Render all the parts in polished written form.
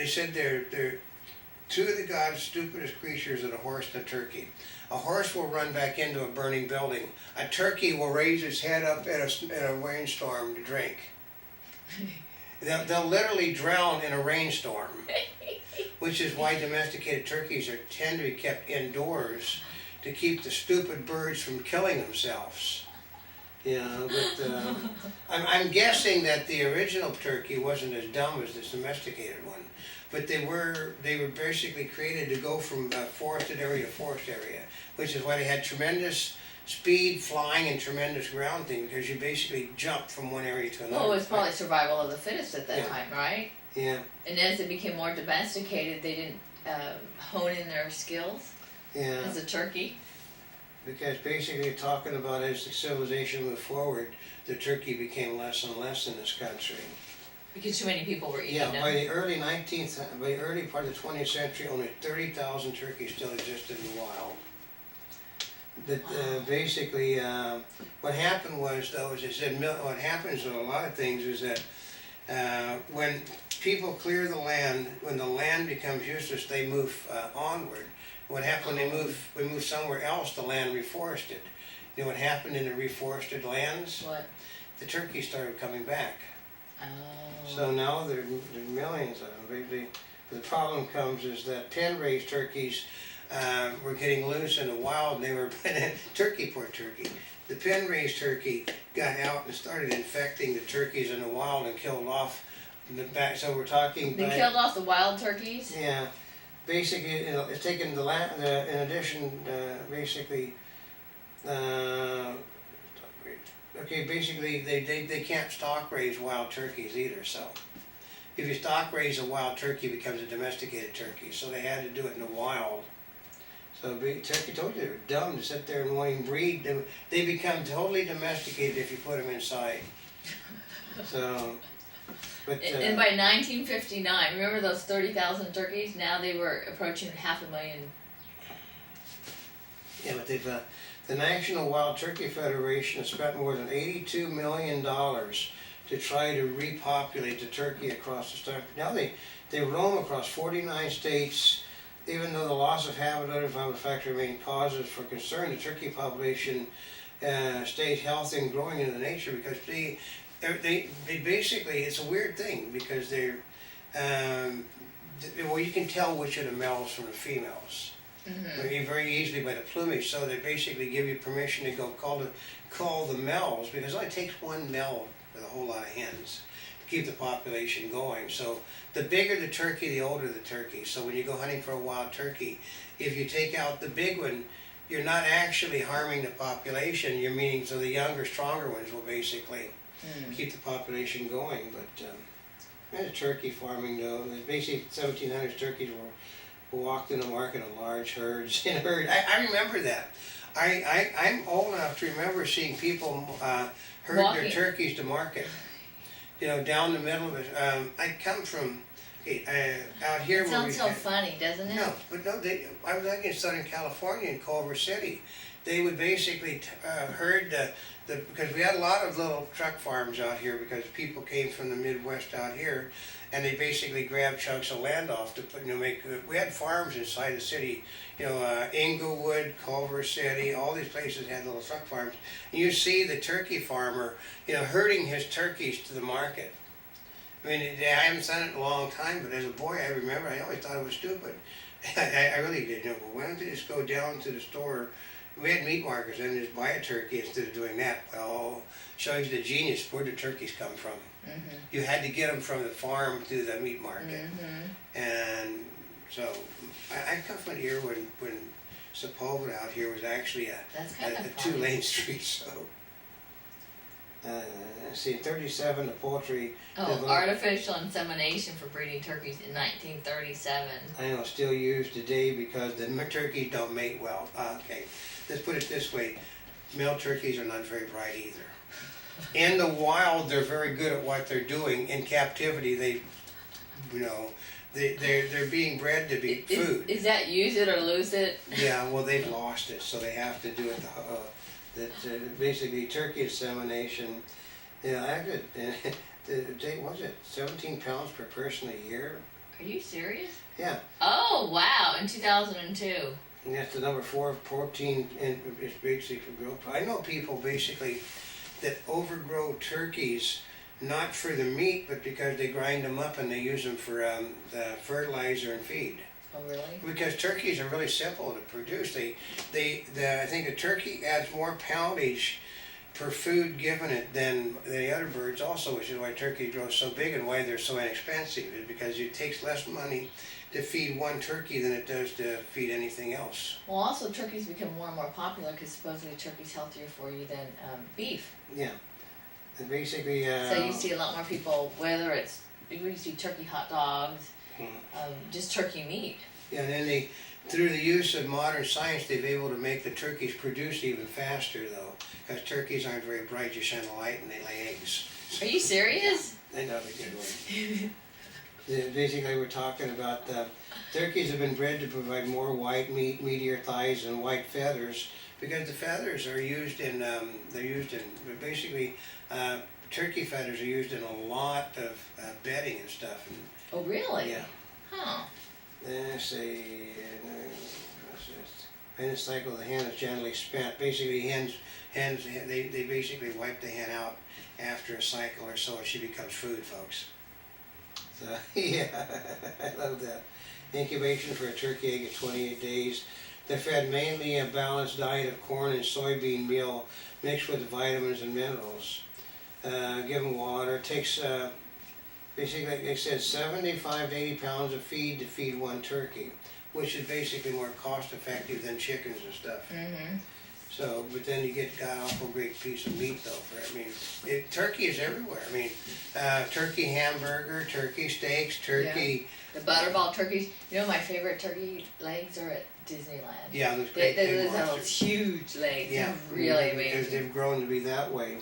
they said they're two of the God's stupidest creatures are a horse and a turkey. A horse will run back into a burning building. A turkey will raise its head up in a rainstorm to drink. They'll literally drown in a rainstorm, which is why domesticated turkeys tend to be kept indoors to keep the stupid birds from killing themselves. But I'm guessing that the original turkey wasn't as dumb as this domesticated one, but they were basically created to go from forested area to forest area, which is why they had tremendous speed flying and tremendous ground thing, because you basically jump from one area to another. Well, it was probably survival of the fittest at that time, right? Yeah. And as it became more domesticated, they didn't hone in their skills as a turkey. Because basically talking about as the civilization moved forward, the turkey became less and less in this country. Because too many people were eating them. By the early part of the 20th century, only 30,000 turkeys still existed in the wild. Basically, what happened was, though, as I said, what happens with a lot of things is that when people clear the land, when the land becomes useless, they move onward. What happened when we moved somewhere else, the land reforested. You know what happened in the reforested lands? What? The turkeys started coming back. Oh. So now there are millions of them. The problem comes is that pen-raised turkeys were getting loose in the wild, and they were poor turkey. The pen-raised turkey got out and started infecting the turkeys in the wild and killed off the back. So we're talking. They killed off the wild turkeys? Yeah. Basically, it's taken the land, in addition, basically, basically they can't stock raise wild turkeys either, so. If you stock raise a wild turkey, it becomes a domesticated turkey, so they had to do it in the wild. So turkey told you they were dumb to sit there and want to breed. They become totally domesticated if you put them inside. So. But, and by 1959, remember those 30,000 turkeys? Now they were approaching 500,000. Yeah, but the National Wild Turkey Federation has spent more than $82 million to try to repopulate the turkey across the state. Now they roam across 49 states, even though the loss of habitat and habitat factor remain causes for concern. The turkey population stays healthy and growing into the nature because they basically, it's a weird thing because they're, well, you can tell which are the males from the females. Mm-hmm. Very easily by the plumage, so they basically give you permission to go call the males, because it only takes one male with a whole lot of hens to keep the population going. So the bigger the turkey, the older the turkey. So when you go hunting for a wild turkey, if you take out the big one, you're not actually harming the population, you're meaning, so the younger, stronger ones will basically keep the population going. But turkey farming, though, basically 1700s turkeys were walked in the market in large herds. I remember that. I'm old enough to remember seeing people herd their turkeys to market. You know, down the middle of it. I come from out here. It sounds so funny, doesn't it? No, but no. I was like in Southern California in Culver City. They would basically herd because we had a lot of little truck farms out here because people came from the Midwest out here, and they basically grabbed chunks of land off to put, we had farms inside the city, Inglewood, Culver City, all these places had little truck farms. And you see the turkey farmer, herding his turkeys to the market. I mean, I haven't done it in a long time, but as a boy, I remember, I always thought it was stupid. I really did, but why don't they just go down to the store? We had meat markets and just buy a turkey instead of doing that. Well, shows you the genius where the turkeys come from. Mm-hmm. You had to get them from the farm to the meat market. Mm-hmm. And so I come from here when Sepulveda out here was actually a 2-lane street. So see, 37 the poultry. Artificial insemination for breeding turkeys in 1937. I know, still used today because the turkeys don't mate well. Okay. Let's put it this way, male turkeys are not very bright either. In the wild, they're very good at what they're doing. In captivity, they're being bred to be food. Is that use it or lose it? Yeah, well, they've lost it, so they have to do it. Basically, turkey insemination. I could. Was it 17 pounds per person a year? Are you serious? Yeah. Oh, wow, in 2002. And that's the number 4 protein, and it's basically for growth. I know people basically that overgrow turkeys, not for the meat, but because they grind them up and they use them for the fertilizer and feed. Oh, really? Because turkeys are really simple to produce. I think a turkey adds more poundage per food given it than the other birds also, which is why turkeys grow so big and why they're so inexpensive, is because it takes less money to feed one turkey than it does to feed anything else. Well, also turkeys become more and more popular because supposedly turkey's healthier for you than beef. Yeah. And basically... so you see a lot more people, whether it's, you see turkey hot dogs, just turkey meat. Yeah, and then through the use of modern science, they've been able to make the turkeys produce even faster, though, because turkeys aren't very bright. You shine a light and they lay eggs. Are you serious? I know they good one. Basically, we're talking about turkeys have been bred to provide more white meat, meatier thighs, and white feathers, because the feathers are used in, basically, turkey feathers are used in a lot of bedding and stuff. And, oh, really? yeah. Huh. Let's see, in a cycle, the hen is generally spent. Basically, hens, they basically wipe the hen out after a cycle or so, and she becomes food, folks. So, yeah, I love that. Incubation for a turkey egg is 28 days. They're fed mainly a balanced diet of corn and soybean meal mixed with vitamins and minerals. Give them water. It takes, basically, they said 75 to 80 pounds of feed to feed one turkey, which is basically more cost effective than chickens and stuff. Mm-hmm. So, but then you get god awful great piece of meat though. Turkey is everywhere. Turkey hamburger, turkey steaks, turkey. Yeah. The butterball turkeys. You know, my favorite turkey legs are at Disneyland. Yeah, those great big Those have monsters. those huge legs. Yeah, They're really amazing. because they've grown to be that way.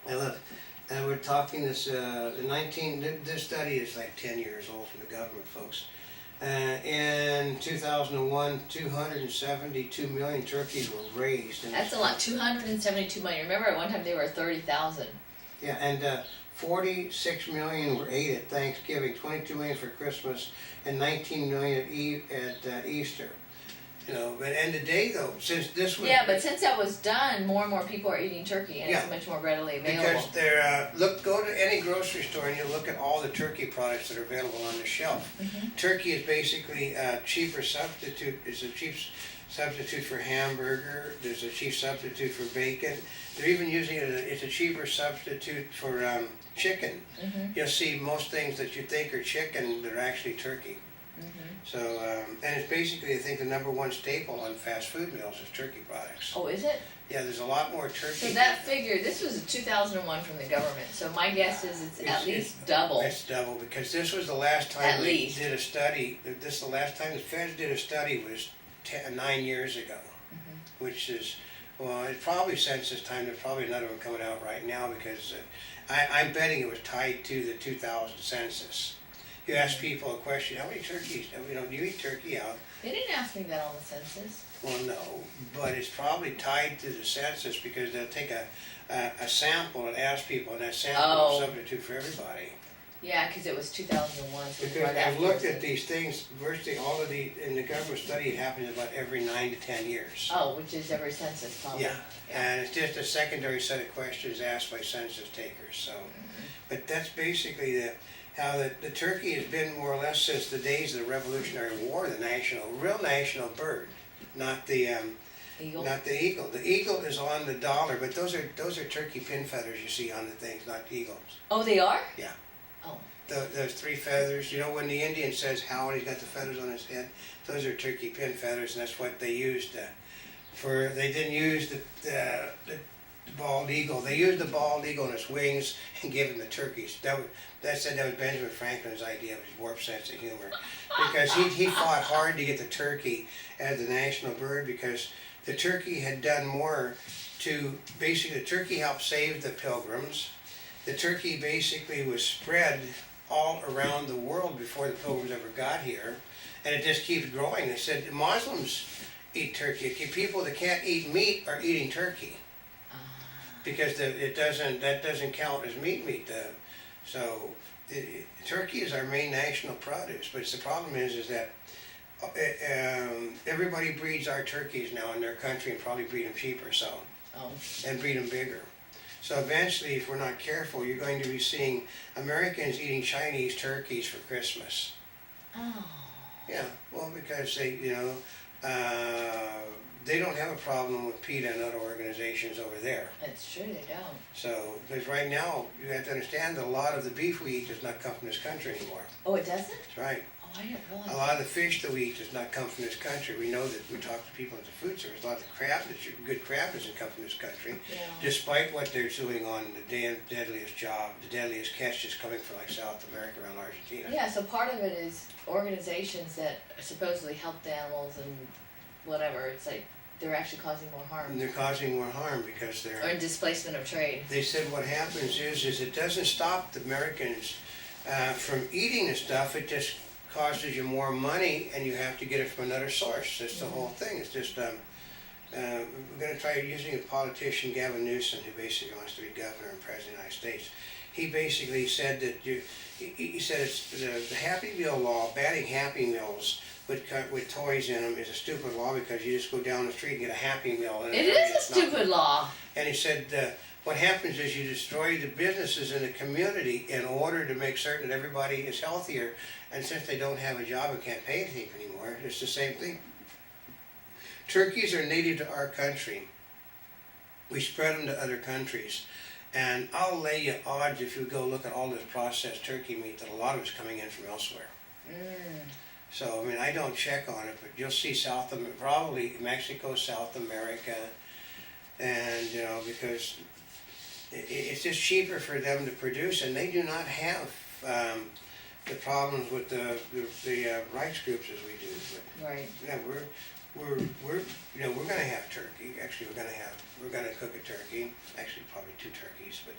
And we're talking this this study is like 10 years old from the government, folks. In 2001, 272 million turkeys were raised. That's a lot. 272 million. Remember, at one time they were 30,000. Yeah, and 46 million were ate at Thanksgiving, 22 million for Christmas, and 19 million at Easter. But end of the day though, since this was... Yeah, but since that was done, more and more people are eating turkey, and Yeah. it's much more readily available. Because go to any grocery store and you look at all the turkey products that are available on the shelf. Mm-hmm. Turkey is basically a cheaper substitute. It's a cheap substitute for hamburger. There's a cheap substitute for bacon. They're even using it. It's a cheaper substitute for chicken. Mm-hmm. You'll see most things that you think are chicken, they're actually turkey. Mm-hmm. So, and it's basically, I think, the number one staple on fast food meals is turkey products. Oh, is it? Yeah, there's a lot more turkey. So that figure, this was 2001 from the government, so my guess is it's at least double. It's double, because this was the last time At they least. did a study. The last time the feds did a study was 9 years ago, which is, well, it's probably since this time. There's probably another one coming out right now, because I'm betting it was tied to the 2000 census. You ask people a question, how many turkeys, do you eat turkey out? They didn't ask me that on the census. Well, no, but it's probably tied to the census, because they'll take a sample and ask people, and that sample is substitute for everybody. Yeah, because it was 2001. So Because right I've after looked the at these things, virtually all of in the government study, it happens about every 9 to 10 years. Oh, which is every census probably. Yeah, and it's just a secondary set of questions asked by census takers, so. But that's basically how the turkey has been more or less since the days of the Revolutionary War, the real national bird, not the Eagle? not the eagle. The eagle is on the dollar, but those are turkey pin feathers you see on the things, not eagles. Oh, they are? Yeah. Oh. Those 3 feathers, when the Indian says how and he's got the feathers on his head, those are turkey pin feathers, and that's what they used they didn't use the bald eagle. They used the bald eagle on its wings and gave him the turkeys. That was Benjamin Franklin's idea of his warped sense of humor, because he fought hard to get the turkey as the national bird, because the turkey had done more to basically, the turkey helped save the pilgrims. The turkey basically was spread all around the world before the pilgrims ever got here, and it just keeps growing. They said Muslims eat turkey. People that can't eat meat are eating turkey, because that doesn't count as meat. So Turkey is our main national produce, but the problem is that everybody breeds our turkeys now in their country and probably breed them cheaper, so, Oh, and breed them bigger. So eventually, if we're not careful, you're going to be seeing Americans eating Chinese turkeys for Christmas. oh, Yeah, well, because they don't have a problem with PETA and other organizations over there. it's true, they don't. So, because right now, you have to understand that a lot of the beef we eat does not come from this country anymore. Oh, it doesn't? That's right. Oh, I didn't realize. A lot of the fish that we eat does not come from this country. We know that we talk to people in the food service, a lot of the crab, good crab doesn't come from this country. Yeah. Despite what they're doing on the deadliest job, the deadliest catch is coming from like South America around Argentina. Yeah, so part of it is organizations that supposedly help the animals and whatever, it's like they're actually causing more harm. And they're causing more harm because Or displacement of trade. they said what happens is it doesn't stop the Americans from eating the stuff, it just causes you more money and you have to get it from another source. That's the whole thing. It's just, we're going to try using a politician, Gavin Newsom, who basically wants to be governor and president of the United States. He basically said that he said it's the Happy Meal law, banning Happy Meals with toys in them is a stupid law because you just go down the street and get a Happy Meal. And It is a stupid law. And he said, what happens is you destroy the businesses in the community in order to make certain that everybody is healthier. And since they don't have a job and can't pay anything anymore, it's the same thing. Turkeys are native to our country. We spread them to other countries. And I'll lay you odds if you go look at all this processed turkey meat that a lot of it's coming in from elsewhere. So, I mean, I don't check on it, but you'll see probably Mexico, South America, and, because it's just cheaper for them to produce, and they do not have the problems with the rights groups as we do. But, Right. yeah, we're going to have turkey. Actually, we're going to cook a turkey. Actually, probably 2 turkeys, but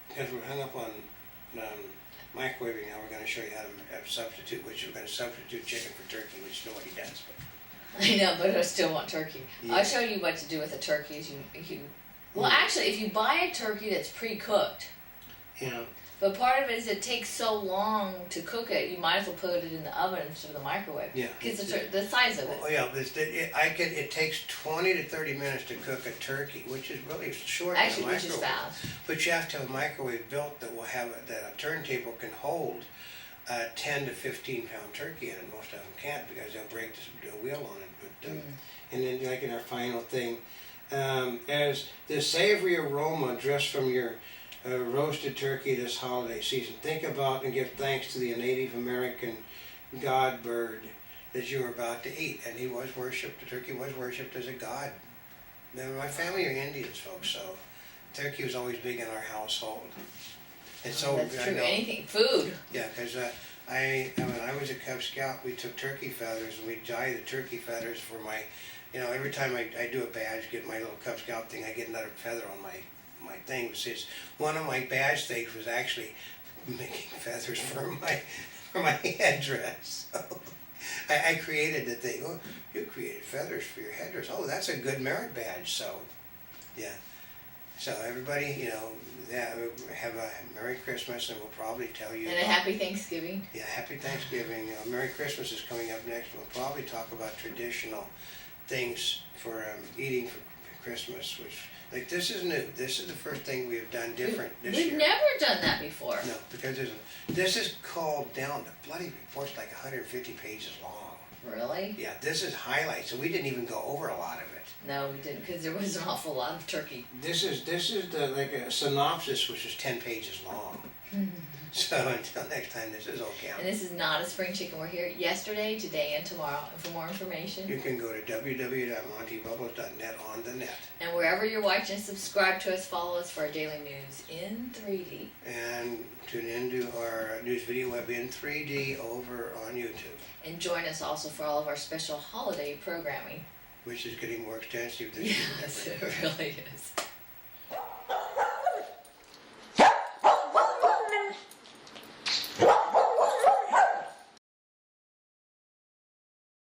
because we're hung up on microwaving now, we're going to show you how to substitute, which we're going to substitute chicken for turkey, which nobody does. But I know, but I still want turkey. Yeah. I'll show you what to do with a turkey. Well, actually, if you buy a turkey that's pre-cooked, yeah, but part of it is it takes so long to cook it, you might as well put it in the oven instead of the microwave. Yeah. Because the size of it. oh yeah, but it takes 20 to 30 minutes to cook a turkey, which is really short. Actually, in a which is microwave. fast. But you have to have a microwave built that will have that a turntable can hold a 10 to 15 pound turkey in it. Most of them can't because they'll break the wheel on it. But and then like in our final thing, as the savory aroma drifts from your roasted turkey this holiday season, think about and give thanks to the Native American god bird that you are about to eat. And he was worshipped. The turkey was worshipped as a god. Now, my family are Indians, folks, so turkey was always big in our household. And so That's I true. know, Anything, food. yeah, because when I was a Cub Scout, we took turkey feathers and we dyed the turkey feathers for my, every time I do a badge, get my little Cub Scout thing, I get another feather on my thing. It's one of my badge things was actually making feathers for my headdress. So I created the thing. Oh, you created feathers for your headdress. Oh, that's a good merit badge. So, yeah. So everybody, have a Merry Christmas, and we'll probably tell you. And a happy Thanksgiving. Yeah, Happy Thanksgiving. Merry Christmas is coming up next. We'll probably talk about traditional things for eating for Christmas, which, like, this is new. This is the first thing we've done different this We've year. never done that before. No, because this is called down. The bloody report's like 150 pages long. Really? Yeah, this is highlights, and we didn't even go over a lot of it. No, we didn't, because there was an awful lot of turkey. This is like a synopsis, which is 10 pages long. So until next time, this is OCam. And this is not a spring chicken. We're here yesterday, today, and tomorrow. And for more information, You can go to www.montybubbles.net on the net. and wherever you're watching, subscribe to us, follow us for our daily news in 3D. And tune into our news video web in 3D over on YouTube, And join us also for all of our special holiday programming. which is getting more extensive this year. Yes, it really is.